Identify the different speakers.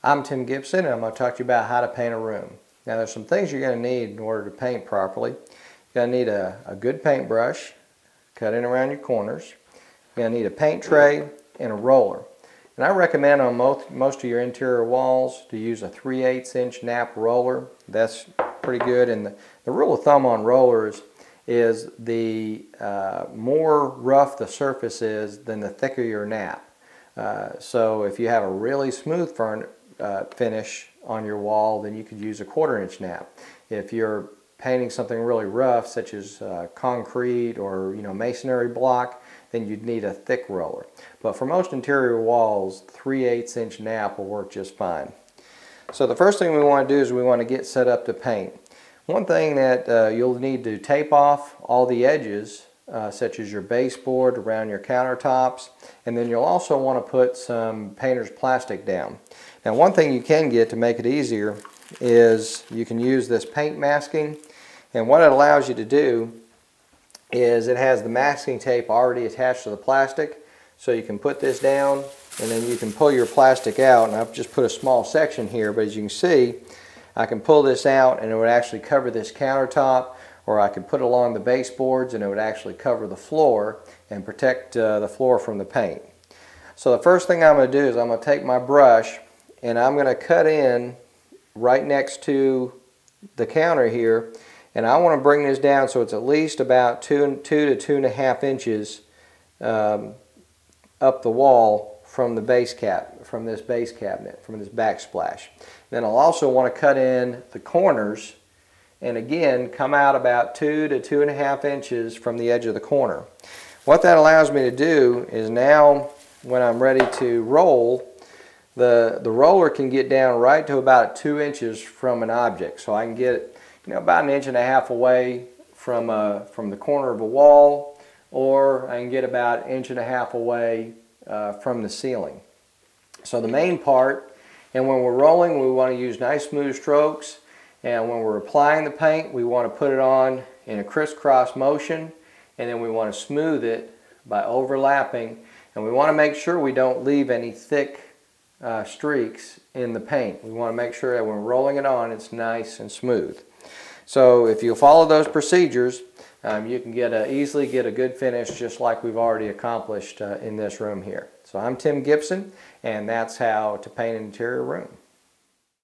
Speaker 1: I'm Tim Gipson, and I'm going to talk to you about how to paint a room. Now there's some things you're going to need in order to paint properly. You're going to need a good paintbrush, cut in around your corners. You're going to need a paint tray and a roller. And I recommend on most of your interior walls to use a 3/8 inch nap roller. That's pretty good. And the rule of thumb on rollers is the more rough the surface is, then the thicker your nap. So if you have a really smooth finish on your wall, then you could use a 1/4 inch nap. If you're painting something really rough, such as concrete or masonry block, then you'd need a thick roller. But for most interior walls, 3/8 inch nap will work just fine. So the first thing we want to do is we want to get set up to paint. One thing that you'll need to tape off all the edges, such as your baseboard around your countertops, and then you'll also want to put some painter's plastic down. Now one thing you can get to make it easier is you can use this paint masking, and what it allows you to do is it has the masking tape already attached to the plastic, so you can put this down and then you can pull your plastic out. And I've just put a small section here, but as you can see, I can pull this out and it would actually cover this countertop, or I could put it along the baseboards and it would actually cover the floor and protect the floor from the paint. So the first thing I'm going to do is I'm going to take my brush and I'm going to cut in right next to the counter here, and I want to bring this down so it's at least about 2 to 2.5 inches up the wall from the from this base cabinet, from this backsplash. Then I'll also want to cut in the corners, and again come out about 2 to 2.5 inches from the edge of the corner. What that allows me to do is now when I'm ready to roll, the roller can get down right to about 2 inches from an object. So I can get about 1.5 inches away from the corner of a wall, or I can get about 1.5 inches away from the ceiling. So the main part, and when we're rolling, we want to use nice smooth strokes, and when we're applying the paint, we want to put it on in a crisscross motion, and then we want to smooth it by overlapping, and we want to make sure we don't leave any thick streaks in the paint. We want to make sure that when we're rolling it on, it's nice and smooth. So if you follow those procedures, you can easily get a good finish, just like we've already accomplished in this room here. So I'm Tim Gipson, and that's how to paint an interior room.